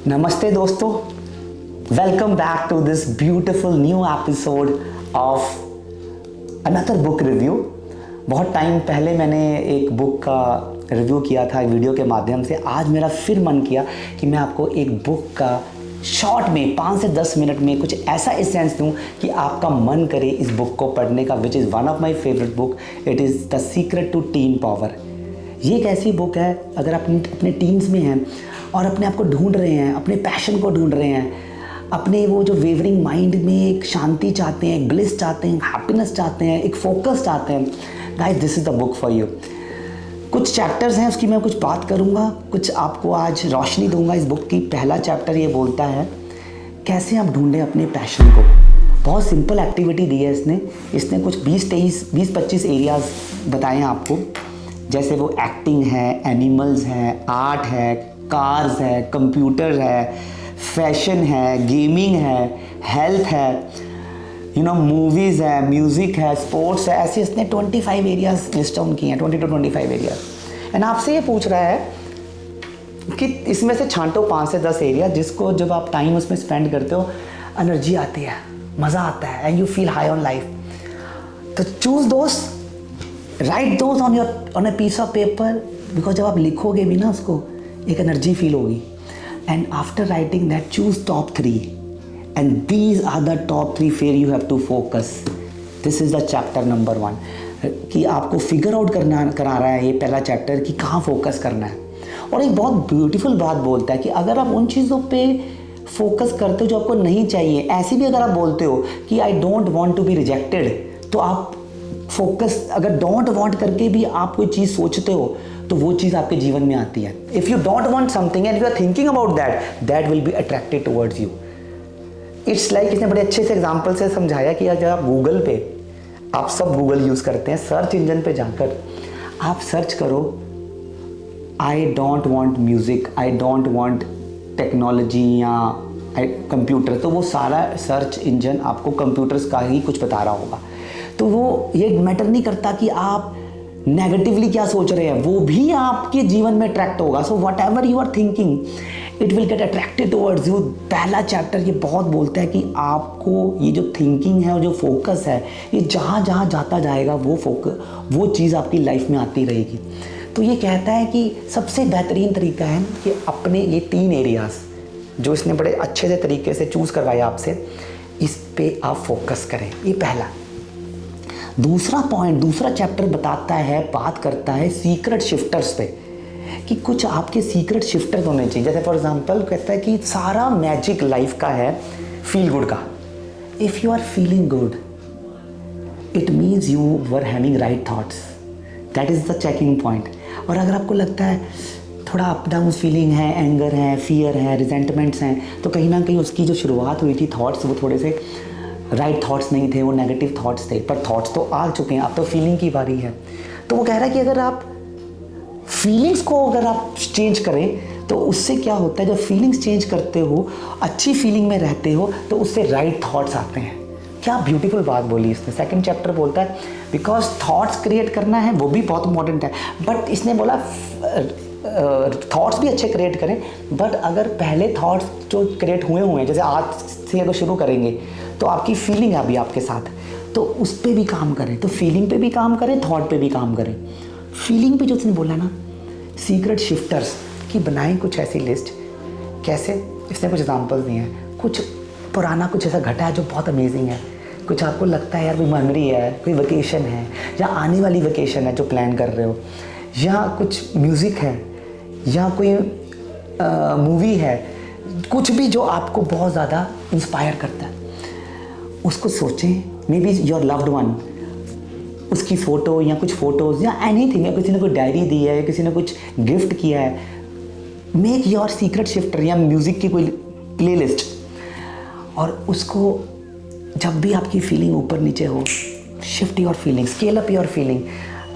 नमस्ते दोस्तों, welcome back to this beautiful new episode of another book review. बहुत time पहले मैंने एक बुक का रिव्यू किया था वीडियो के माध्यम से। आज मेरा फिर मन किया कि मैं आपको एक बुक का शॉर्ट में 5 से 10 मिनट में कुछ ऐसा एसेंस दूं कि आपका मन करे इस बुक को पढ़ने का, which is one of my favourite book. It is the secret to teen power. ये एक ऐसी बुक है, अगर आप अपने टीन्स में हैं और अपने आप को ढूंढ रहे हैं, अपने पैशन को ढूंढ रहे हैं, अपने वो जो वेवरिंग माइंड में एक शांति चाहते हैं, एक ब्लिस चाहते हैं, हैप्पीनेस चाहते हैं, एक फोकस चाहते हैं, guys this is the book for you. कुछ चैप्टर्स हैं, उसकी मैं कुछ बात करूँगा, कुछ आपको आज रोशनी दूंगा इस बुक की। पहला चैप्टर ये बोलता है कैसे आप ढूंढें अपने पैशन को। बहुत सिंपल एक्टिविटी दी है इसने कुछ 20-25 एरियाज़ बताए हैं आपको, जैसे वो एक्टिंग है, एनिमल्स हैं, आर्ट है, कार्स है, कंप्यूटर है, फैशन है, गेमिंग है, हेल्थ है, मूवीज़ है, म्यूज़िक है, स्पोर्ट्स है। ऐसे इसने 25 एरियाज लिस्ट डाउन किए हैं, 20 to 25 एरियाज। एंड आपसे ये पूछ रहा है कि इसमें से छांटो 5 से 10 एरिया जिसको जब आप टाइम उसमें स्पेंड करते हो एनर्जी आती है, मज़ा आता है, and you feel high on life. तो चूज दोस्त, राइट दोस्त on a piece of paper, because जब आप लिखोगे भी ना उसको एक एनर्जी फील होगी। And after writing that choose top 3 and these are the top 3 fair you have to focus. This is the chapter number 1 कि आपको फिगर आउट करा रहा है ये पहला चैप्टर कि कहाँ फोकस करना है। और एक बहुत ब्यूटीफुल बात बोलता है कि अगर आप उन चीज़ों पे फोकस करते हो जो आपको नहीं चाहिए, ऐसी भी अगर आप बोलते हो कि I don't want to be rejected, तो आप फोकस अगर डोंट वांट करके भी आप कोई चीज़ सोचते हो तो वो चीज़ आपके जीवन में आती है। If you don't want something and you are thinking about that will be attracted towards you. It's like इसने बड़े अच्छे से एग्जाम्पल से समझाया कि जब आप गूगल पे, आप सब गूगल यूज़ करते हैं, सर्च इंजन पे जाकर आप सर्च करो आई don't want music, I don't want technology या कंप्यूटर, तो वो सारा सर्च इंजन आपको कंप्यूटर्स का ही कुछ बता रहा होगा। तो वो ये मैटर नहीं करता कि आप नेगेटिवली क्या सोच रहे हैं, वो भी आपके जीवन में अट्रैक्ट होगा। So whatever you are thinking it will get attracted towards you. पहला चैप्टर ये बहुत बोलता है कि आपको ये जो थिंकिंग है और जो फोकस है, ये जहाँ जहाँ जाता जाएगा वो चीज़ आपकी लाइफ में आती रहेगी। तो ये कहता है कि सबसे बेहतरीन तरीका है कि अपने ये 3 एरियाज़ जो इसने बड़े अच्छे से तरीके से चूज़ करवाया आपसे, इस पे आप फोकस करें। ये पहला। दूसरा पॉइंट, दूसरा चैप्टर बताता है, बात करता है सीक्रेट शिफ्टर्स पे कि कुछ आपके सीक्रेट शिफ्टर्स होने चाहिए। जैसे फॉर एग्जांपल कहता है कि सारा मैजिक लाइफ का है फील गुड का। If you are feeling good it means you were having right thoughts, that is the checking point. और अगर आपको लगता है थोड़ा अप डाउन फीलिंग है, एंगर है, फियर है, रिजेंटमेंट्स हैं, तो कहीं ना कहीं उसकी जो शुरुआत हुई थी थॉट्स, वो थोड़े से राइट थॉट्स नहीं थे, वो नेगेटिव थॉट्स थे। पर थॉट्स तो आ चुके हैं, अब तो फीलिंग की बारी है। तो वो कह रहा है कि अगर आप फीलिंग्स को अगर आप चेंज करें तो उससे क्या होता है, जब फीलिंग्स चेंज करते हो, अच्छी फीलिंग में रहते हो, तो उससे राइट थॉट्स आते हैं। क्या ब्यूटीफुल बात बोली इसने। सेकंड चैप्टर बोलता है बिकॉज थॉट्स क्रिएट करना है वो भी बहुत इंपॉर्टेंट है, बट इसने बोला थॉट्स भी अच्छे क्रिएट करें, बट अगर पहले थॉट्स जो क्रिएट हुए हैं, जैसे आज से अगर शुरू करेंगे तो आपकी फीलिंग है अभी आपके साथ, तो उस पर भी काम करें। तो फीलिंग पे भी काम करें, थॉट पे भी काम करें। फीलिंग पे जो उसने बोला ना, सीक्रेट शिफ्टर्स की बनाएं कुछ ऐसी लिस्ट। कैसे, इसने कुछ एग्जांपल दिए हैं। कुछ पुराना कुछ ऐसा घटा है जो बहुत अमेजिंग है, कुछ आपको लगता है यार कोई मेमोरी है, कोई वेकेशन है, या आने वाली वेकेशन है जो प्लान कर रहे हो, या कुछ म्यूज़िक है, या कोई मूवी है, कुछ भी जो आपको बहुत ज़्यादा इंस्पायर करता है, उसको सोचें। May be your loved one, उसकी फ़ोटो या कुछ फ़ोटोज़ या एनीथिंग, या किसी ने कोई डायरी दी है, या किसी ने कुछ गिफ्ट किया है। मेक योर सीक्रेट शिफ्टर या म्यूज़िक की कोई प्लेलिस्ट, और उसको जब भी आपकी फीलिंग ऊपर नीचे हो, shift your feeling, scale up your feeling,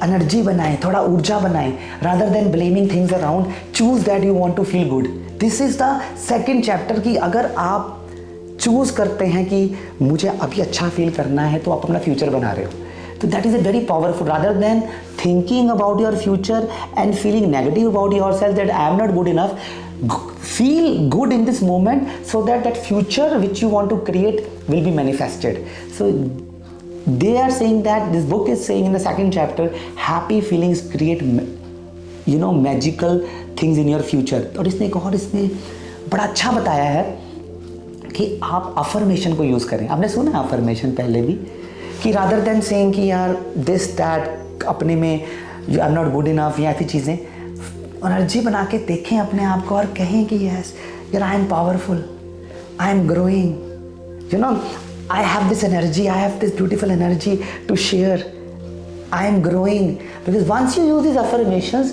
energy बनाएं, थोड़ा ऊर्जा बनाएं, rather than blaming things around, choose that you want to feel good. This is the second chapter कि अगर आप चूज़ करते हैं कि मुझे अभी अच्छा फील करना है, तो आप अपना फ्यूचर बना रहे हो। तो that is a very powerful, rather than thinking about your future and feeling negative about your self that I am not good enough, feel good in this moment so that that future which you want to create will be manifested. So they are saying that this book is saying in the second chapter, happy feelings create magical things in your future. और इसने एक और इसमें बड़ा अच्छा बताया है कि आप अफर्मेशन को यूज़ करें. आपने सुना है अफर्मेशन पहले भी, कि रादर देन सेइंग कि यार दिस दैट अपने में you are not good enough या ऐसी चीज़ें, एनर्जी बना के देखें अपने आप को और कहें कि यस यार I am powerful, I am growing, I have this energy, I have this beautiful energy to share, I am growing. Because once you use these affirmations,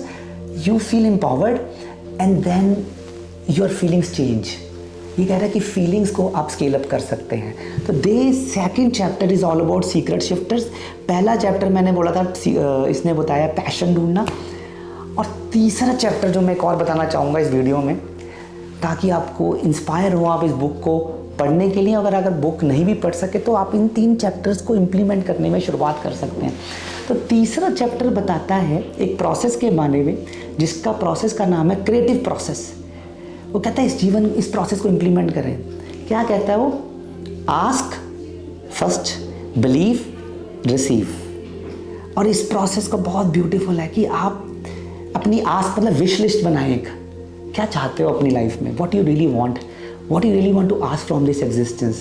you feel empowered and then your feelings change. ये कह रहा है कि feelings को आप scale up कर सकते हैं. तो the second chapter is all about secret shifters. पहला चैप्टर मैंने बोला था, इसने बताया पैशन ढूंढना. और तीसरा चैप्टर जो मैं एक और बताना चाहूँगा इस वीडियो में, ताकि आपको इंस्पायर हो आप इस बुक को पढ़ने के लिए. अगर बुक नहीं भी पढ़ सके तो आप इन 3 चैप्टर्स को इम्प्लीमेंट करने में शुरुआत कर सकते हैं. तो तीसरा चैप्टर बताता है एक प्रोसेस के बारे में, जिसका प्रोसेस का नाम है क्रिएटिव प्रोसेस. वो कहता है इस प्रोसेस को इम्प्लीमेंट करें. क्या कहता है वो? Ask first, believe, receive. और इस प्रोसेस को बहुत ब्यूटीफुल है कि आप अपनी आस्क मतलब विश लिस्ट बनाएं. क्या चाहते हो अपनी लाइफ में, what you really want, what you really want to ask from this existence.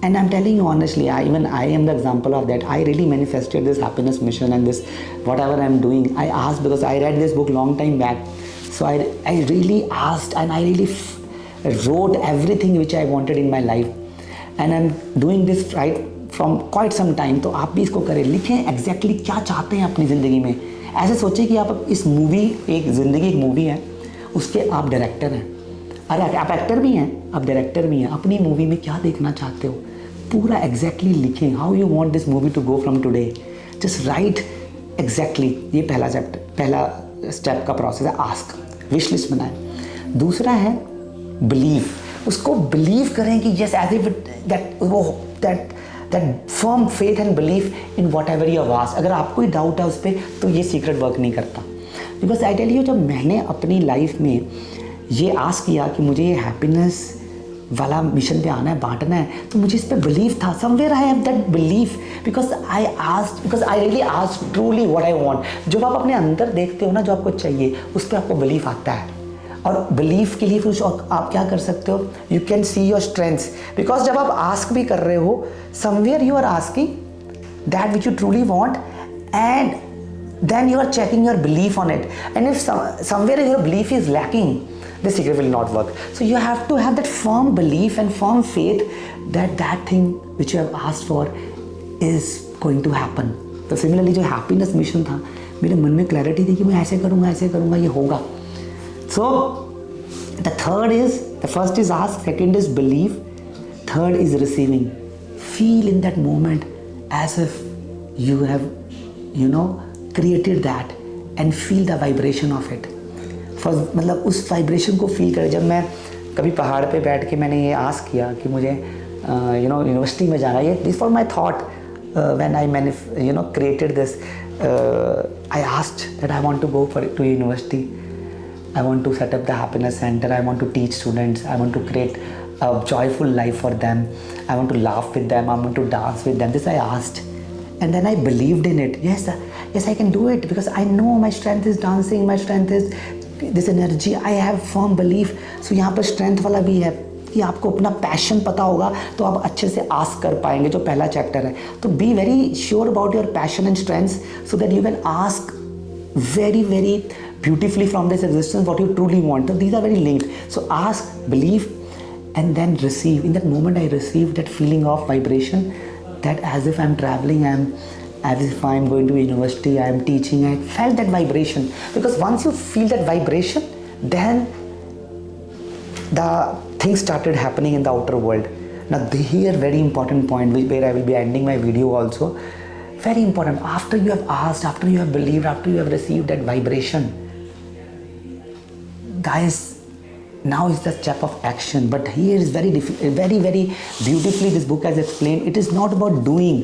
And I'm telling you honestly, I am the example of that. I really manifested this happiness mission and this whatever I'm doing. I asked because I read this book long time back. So I really asked and I really wrote everything which I wanted in my life. And I'm doing this right from quite some time. तो आप भी इसको करें, लिखें exactly क्या चाहते हैं अपनी ज़िंदगी में. ऐसे सोचें कि आप इस मूवी, एक ज़िंदगी एक मूवी है, उसके आप डायरेक्टर हैं. अरे आप एक्टर भी हैं, आप डायरेक्टर भी हैं. अपनी मूवी में क्या देखना चाहते हो पूरा एग्जैक्टली लिखें. How you want this movie to go from today, just write exactly. ये पहला स्टेप का प्रोसेस है. आस्क, विश लिस्ट बनाएं. दूसरा है बिलीव. उसको बिलीव करें कि just as if that firm faith and believe in whatever you have asked. अगर आपको ही डाउट है उस पर तो ये सीक्रेट वर्क नहीं करता. बिकॉज आई टेल यू, जब मैंने अपनी लाइफ में ये आस्क किया कि मुझे ये हैप्पीनेस वाला मिशन पे आना है, बांटना है, तो मुझे इस पे बिलीव था. Somewhere I have that belief because I really asked truly what I want. जब आप अपने अंदर देखते हो ना जो आपको चाहिए, उस पर आपको बिलीफ आता है. और बिलीफ के लिए फिर आप क्या कर सकते हो, you can see your strengths. Because जब आप आस्क भी कर रहे हो, somewhere you are asking that which you truly want and then you are checking your belief on it. And if somewhere your belief is lacking, the secret will not work. So you have to have that firm belief and firm faith that that thing which you have asked for is going to happen. तो similarly जो happiness mission था, मेरे मन में clarity थी कि मैं ऐसे करूँगा ये होगा. So the first is ask, second is believe, third is receiving. Feel in that moment as if you have created that and feel the vibration of it. First मतलब उस वाइब्रेशन को फील करें. जब मैं कभी पहाड़ पे बैठ के मैंने ये आस्क किया कि मुझे यूनिवर्सिटी में जाना, ये this for my thought when I created this. I asked that I want to go to university. I want to set up the happiness centre. I want to teach students. I want to create a joyful life for them. I want to laugh with them. I want to dance with them. This I asked. And then I believed in it. Yes, I can do it because I know my strength is dancing. My strength is this energy. I have firm belief. So यहाँ पर strength वाला भी है कि आपको अपना passion पता होगा तो आप अच्छे से आस्क कर पाएंगे, जो पहला चैप्टर है. तो be very sure about your passion and strengths so that you can ask very very beautifully from this existence what you truly want. So these are very linked. So ask, believe, and then receive. In that moment I received that feeling of vibration, that as if I'm traveling, as if I'm going to university, I'm teaching. I felt that vibration, because once you feel that vibration, then the things started happening in the outer world. Now here very important point where I will be ending my video also. Very important. After you have asked, after you have believed, after you have received that vibration, guys, now is the step of action. But here is very very beautifully this book has explained. It is not about doing.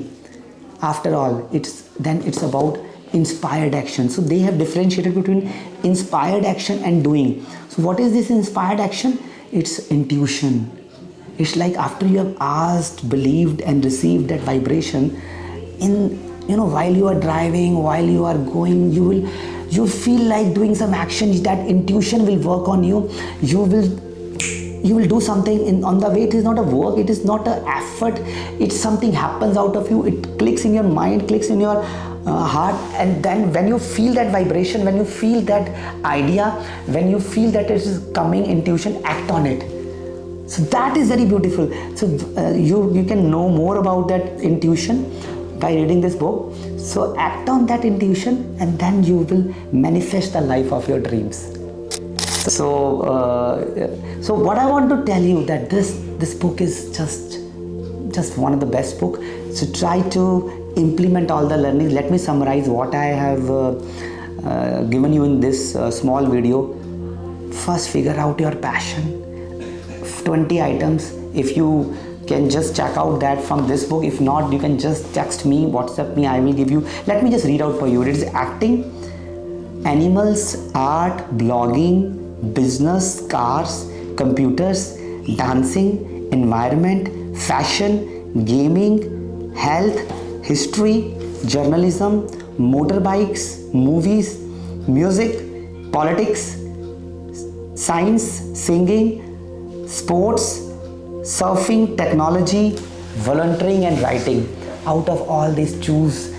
After all, it's about inspired action. So they have differentiated between inspired action and doing. So what is this inspired action? It's intuition. It's like after you have asked, believed and received that vibration, in while you are driving, while you are going, you feel like doing some action. That intuition will work on you. You will do something on the way. It is not a work, it is not an effort, it's something happens out of you. It clicks in your mind, clicks in your heart, and then when you feel that vibration, when you feel that idea, when you feel that it is coming intuition, act on it. So that is very beautiful. So you can know more about that intuition by reading this book. So act on that intuition, and then you will manifest the life of your dreams. So what I want to tell you, that this book is just one of the best book. So try to implement all the learnings. Let me summarize what I have given you in this small video. First, figure out your passion. 20 items. If you can just check out that from this book. If not, you can just text me, WhatsApp me. I will give you. Let me just read out for you. It is acting, animals, art, blogging, business, cars, computers, dancing, environment, fashion, gaming, health, history, journalism, motorbikes, movies, music, politics, science, singing, sports, surfing, technology, volunteering and writing. Out of all these, choose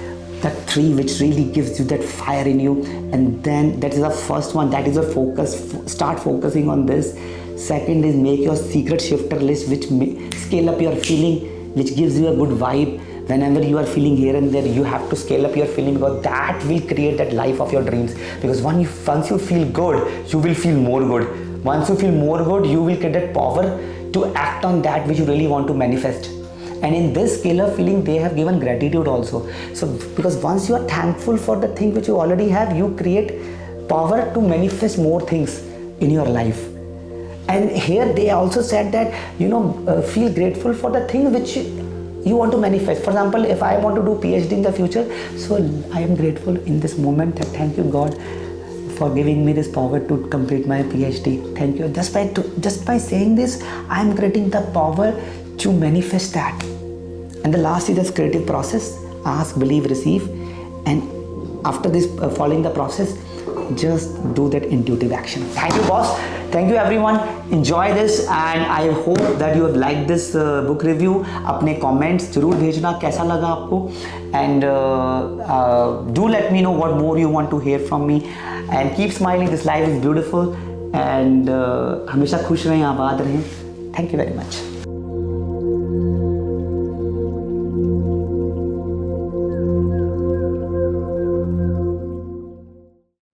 the 3 which really gives you that fire in you, and then that is the first one. That is a focus. Start focusing on this. Second is make your secret shifter list, which scale up your feeling, which gives you a good vibe. Whenever you are feeling here and there, you have to scale up your feeling, because that will create that life of your dreams. Because once you feel good, you will feel more good. Once you feel more good, you will get that power to act on that which you really want to manifest. And in this scalar feeling, they have given gratitude also. So because once you are thankful for the thing which you already have, you create power to manifest more things in your life. And here they also said that feel grateful for the thing which you want to manifest. For example, if I want to do PhD in the future, so I am grateful in this moment that thank you God for giving me this power to complete my PhD. Thank you. Just by saying this, I am creating the power to manifest that. And the last is this creative process. Ask, believe, receive. And after this, following the process, just do that intuitive action. Thank you, boss. Thank you, everyone. Enjoy this, and I hope that you have liked this book review. अपने comments जरूर भेजना कैसा लगा आपको, and do let me know what more you want to hear from me. And keep smiling. This life is beautiful, and हमेशा खुश रहें, आबाद रहें. Thank you very much.